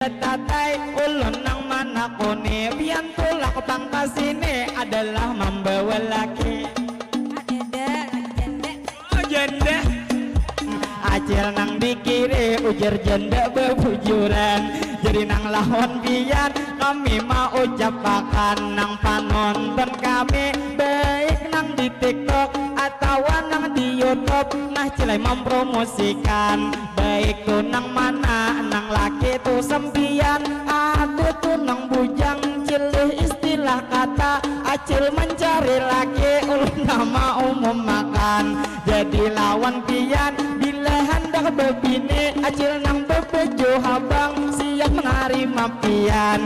Tatai ulun nang mana kone pian tulak pangkas ini adalah membawa laki. Janda acil nang dikiri ujar janda bebujuran. Jadi nang lawan pian kami mau ucapakan nang panonton kami baik nang di TikTok atau nang di YouTube. Nah cilai mempromosikan baik tuh nang mana nang laki tuh sempian ada tuh nang bujang cilih istilah kata acil mencari laki ulun nama umum makan. Jadi lawan pian bila hendak bebini acil nang bebejo habang siap menerima pian.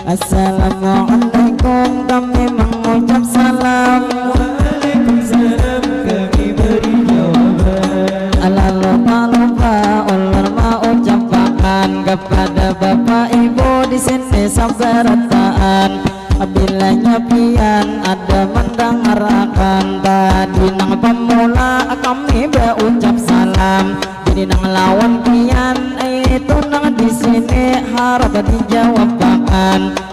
Assalamualaikum kami mengucap salam. Waalaikumsalam kami beri jawaban. Ala lupa ulur mau ucapkan kepada bapak ibu di sini sabarataan. Apabila nyapian ada mendengarkan tadi nang pemula kami berucap salam. Jadi nang lawan pian itu nang di sini harap dijawabkan.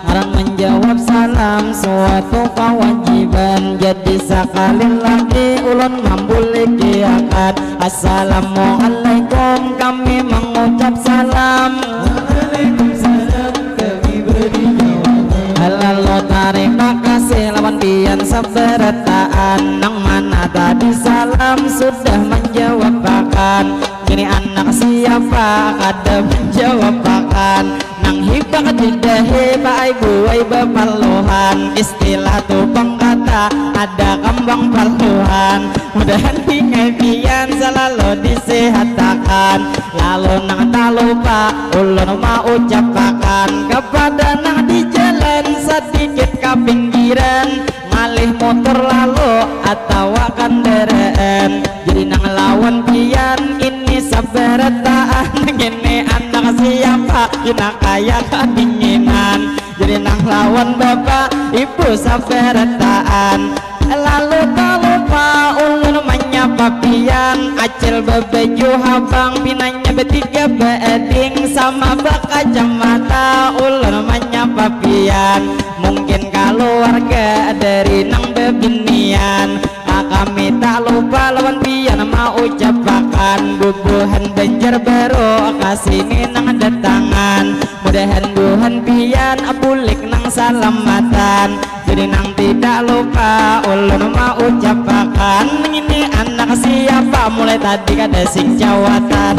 Harap menjawab salam suatu kewajiban. Jadi sekali lagi ulun membuliki akad. Assalamualaikum kami mengucap salam. Waalaikumsalam kami beri jawaban. Halo tarik makasih lawan pian sabarataan. Nang mana tadi salam sudah menjawab akan. Kini anak siapa kada menjawab akan. Nang hibak tidak hibak ibu bapak lohan. Istilah tupang kata ada kembang paluhan. Mudahan pingai pian selalu disehatakan. Lalu nang tak lupa ulun mau ucapakan kepada nang di jalan sedikit ke pinggiran. Ngalih motor lalu atau kendaraan. Jadi nang lawan pian ini sabarataan. Ini anak siapa kita kaya kedinginan. Jadi nang lawan bapak ibu sabarataan. Lalu tak lupa ulun menyapa pian. Acil bebeju habang pinanya bertiga beeding sama bekacamata ulun menyapa pian. Mungkin keluarga dari nang bebinian. Kami tak lupa lawan pian mau ucapakan bubuhan Banjar Baru kasini nang datangan. Mudahan buhan pian apulik nang salamatan. Jadi nang tidak lupa ulun mau ucapakan ini anak siapa mulai tadi kada sing jawatan.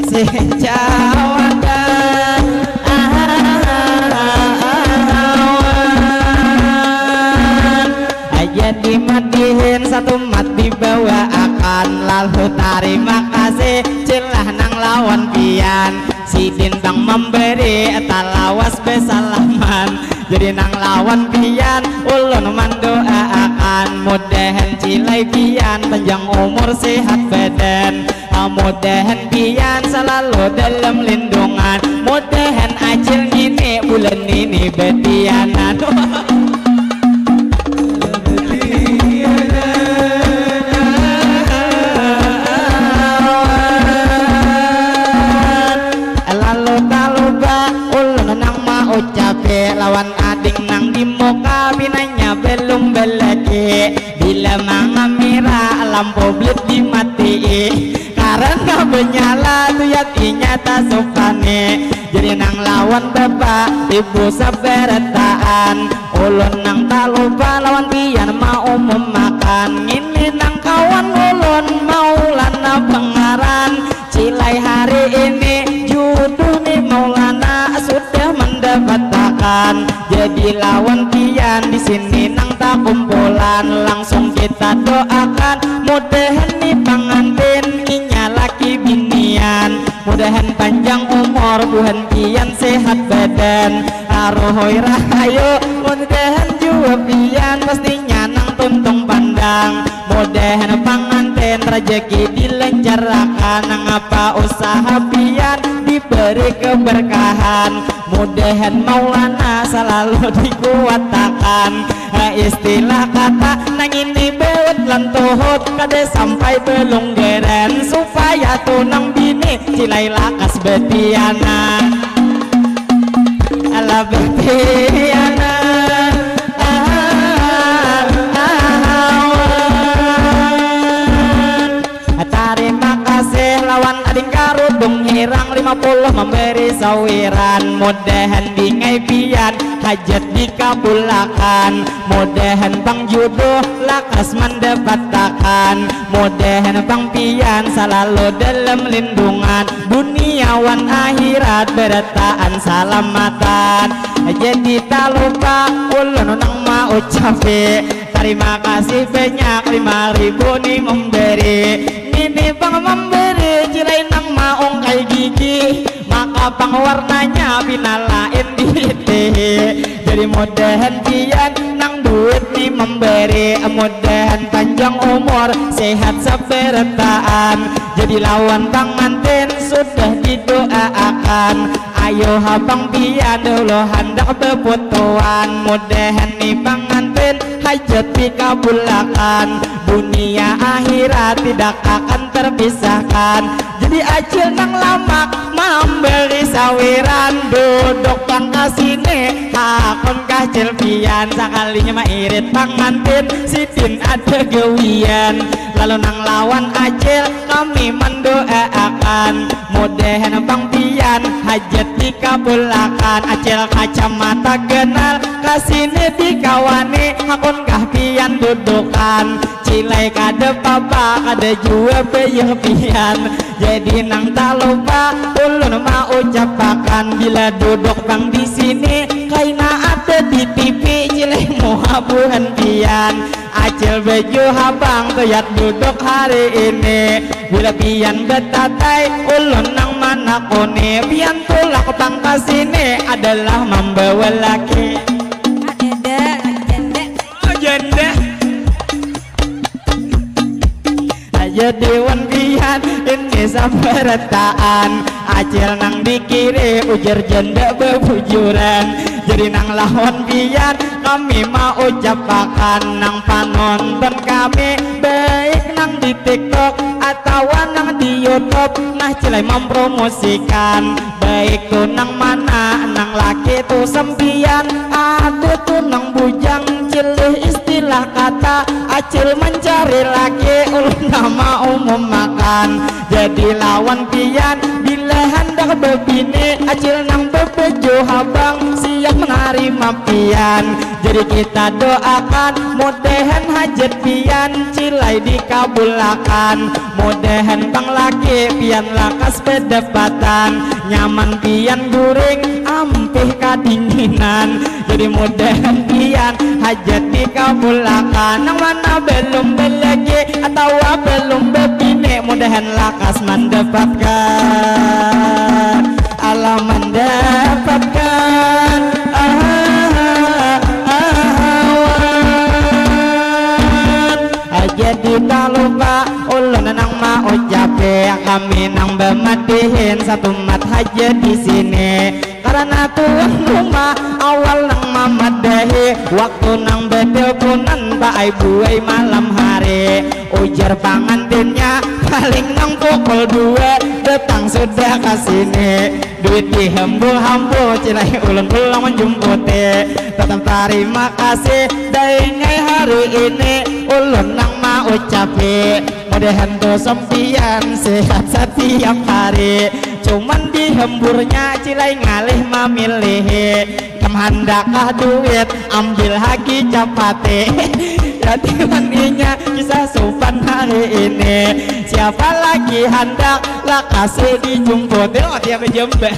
Sing jawatan jadi matihin satu mat dibawa akan. Lalu terima kasih celah nang lawan pian. Si dintang memberi talawas besalaman. Jadi nang lawan pian ulun mendoakan. Mudahan cilai pian panjang umur sehat badan. mudahan pian selalu dalam lindungan, mudahan acil ini bulan ini betianan. Lalu taluba ulun nang mau capek lawan ading nang di muka binanya belum belaki, bila mangamira lampu blit dimati karena menyala tuyat inyata sopane, jadi nang lawan bapak ibu saberataan ulun nang tak lupa lawan pian mau memakan, ini nang kawan ulun mau lana pengaran cilai hari ini jodoh nih Maulana sudah mendapatkan, jadi lawan pian di sini nang tak kumpulan langsung kita doakan mudahan nih pengantin inya laki binian, mudahan panjang umur buhan pian sehat badan arohoi rahayu, mudahan jua pian pastinya nang tuntung pandang, mudahan pengantin rezeki dilancarkan nang apa usaha pian diberi keberkahan, mudahan Maulana selalu dikuatakan, istilah kata nang ini beut lan tuhut kade sampai belum geren supaya tunang bini cilai lakas betiana ala betiana. Terima kasih lawan ading karudung hirang 50 memberi sawiran, mudahan bingai pian hajat dikabulakan, mudahan bang jodoh lakas mendapatkan, mudahan bang pian selalu dalam lindungan duniawan akhirat berataan salamatan, jadi tak lupa ulun nang mau ucapi terima kasih banyak 5.000 nih memberi, ini bang memberi cilai nang maung kai gigi maka bang warnanya binalain di teh, jadi mudahan pian nang duit nih memberi, mudahan panjang umur sehat saberataan, jadi lawan pengantin sudah didoakan, ayo habang pian dulu hendak beputuan, mudahan nih pengantin hajat dikabulakan, dunia akhirat tidak akan terpisahkan, jadi acil nang lamak memberi sawiran duduk pangkas ini hakon kacil pian sekalinya mairit pengantin sidin ada gewian, lalu nang lawan acil kami mendoakan mudahan bang pian hajat dikabulakan, acil kacamata kenal kasini dikawani hakon kah pian dudukan, cilai kade papa kade jua beyeh pian, jadi nang tak lupa ulun mau ucapakan bila duduk bang di sini kaina ada di TV cilai muha buhan pian, acil beju habang tuyat duduk hari ini, bila pian betatai ulun nang mana kone pian tulak pangkas ini adalah membawa laki janda jadi wan pian ini sabarataan, acil nang dikiri ujar janda bebujuran, jadi nang lawan pian kami mau ucapakan nang panonton kami baik nang di TikTok atau nang di YouTube nah cilai mempromosikan, baik tuh nang mana nang laki tuh sempian ada tuh nang bujang cilih istilah kata acil mencari laki ulun nama umum makan, jadi lawan pian bila hendak bebini acil nang bebejo habang siap menerima pian, jadi kita doakan mudahan hajat pian cilai dikabulakan, mudahan bang laki pian lakas bedapatan nyaman pian guring ampih kadinginan, jadi mudahan pian hajat dikabulakan, nang mana belum belagi atau belum bebini mudahan lakas mendapatkan, alam mendapatkan jadi tak lupa ulun nang mau ucape kami nang bemadihin satu mat haja di sini karena tuan rumah awal nang mamadahi waktu nang betelponan pak ibu malam hari ujar pengantinnya paling nang pukul 2 datang sudah kasini duit dihembul-hembul cilai ulun pulang menjemputi tetap terima kasih daingai hari ini ulun nang mau ucapi mudahan tuh sempian sehat setiap hari cuman dihemburnya cilai ngalih memilih kemandakah duit ambil lagi capate jadi maninya kisah sopan hari ini siapa lagi hendak lah kasih dijemput tiap jembe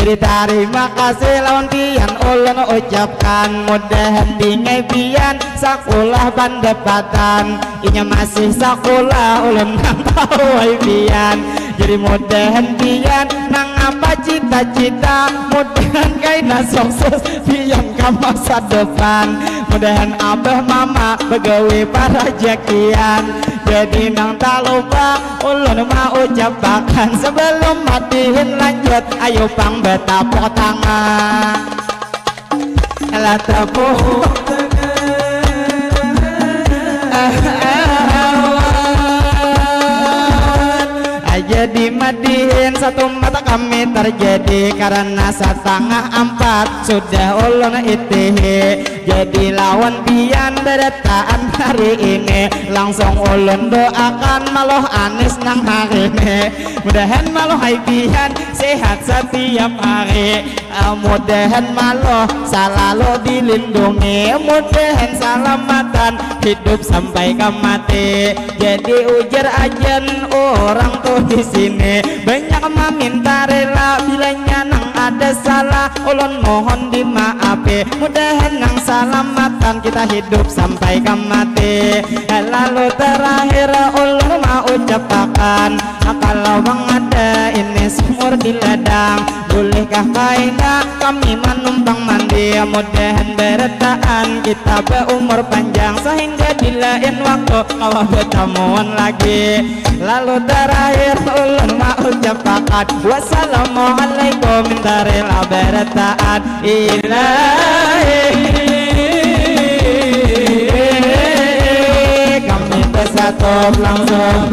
jadi terima kasih lawan pian ulun ucapkan mudahan dingai pian sakulah bandepatan inya masih sakulah ulun nang tawai pian jadi mudahan pian nang apa cita-cita mudahan kaina sukses pian ke masa depan mudahan abah mama begawe para jakian jadi nang tak lupa ulun mau ucapkan sebelum matiin lanjut ayo pang betapok tangan lah tepuk jadi madihin satu mata kami terjadi karena setengah 4 sudah ulun itihi jadi lawan pian beretaan hari ini langsung ulun doakan maluh anis nang hari ini mudahan maluh hai pian sehat setiap hari mudahan maluh selalu dilindungi mudahan selamatan hidup sampai ke mati jadi ujar ajan orang tuh di sini banyak meminta rela bilanya nang ada salah ulun mohon dimaafi mudahan nang selamatan kita hidup sampai ke mati lalu terakhir ulun mau ucapkan kalau bang ada ini sumur di ladang bolehkah kaina kami menumpang mandi mudahan beretaan kita berumur panjang sehingga di lain waktu kau bertemuan lagi lalu terakhir ulun mau ucapkan wassalamualaikum minta rela beretaan ilahi kami bersatu langsung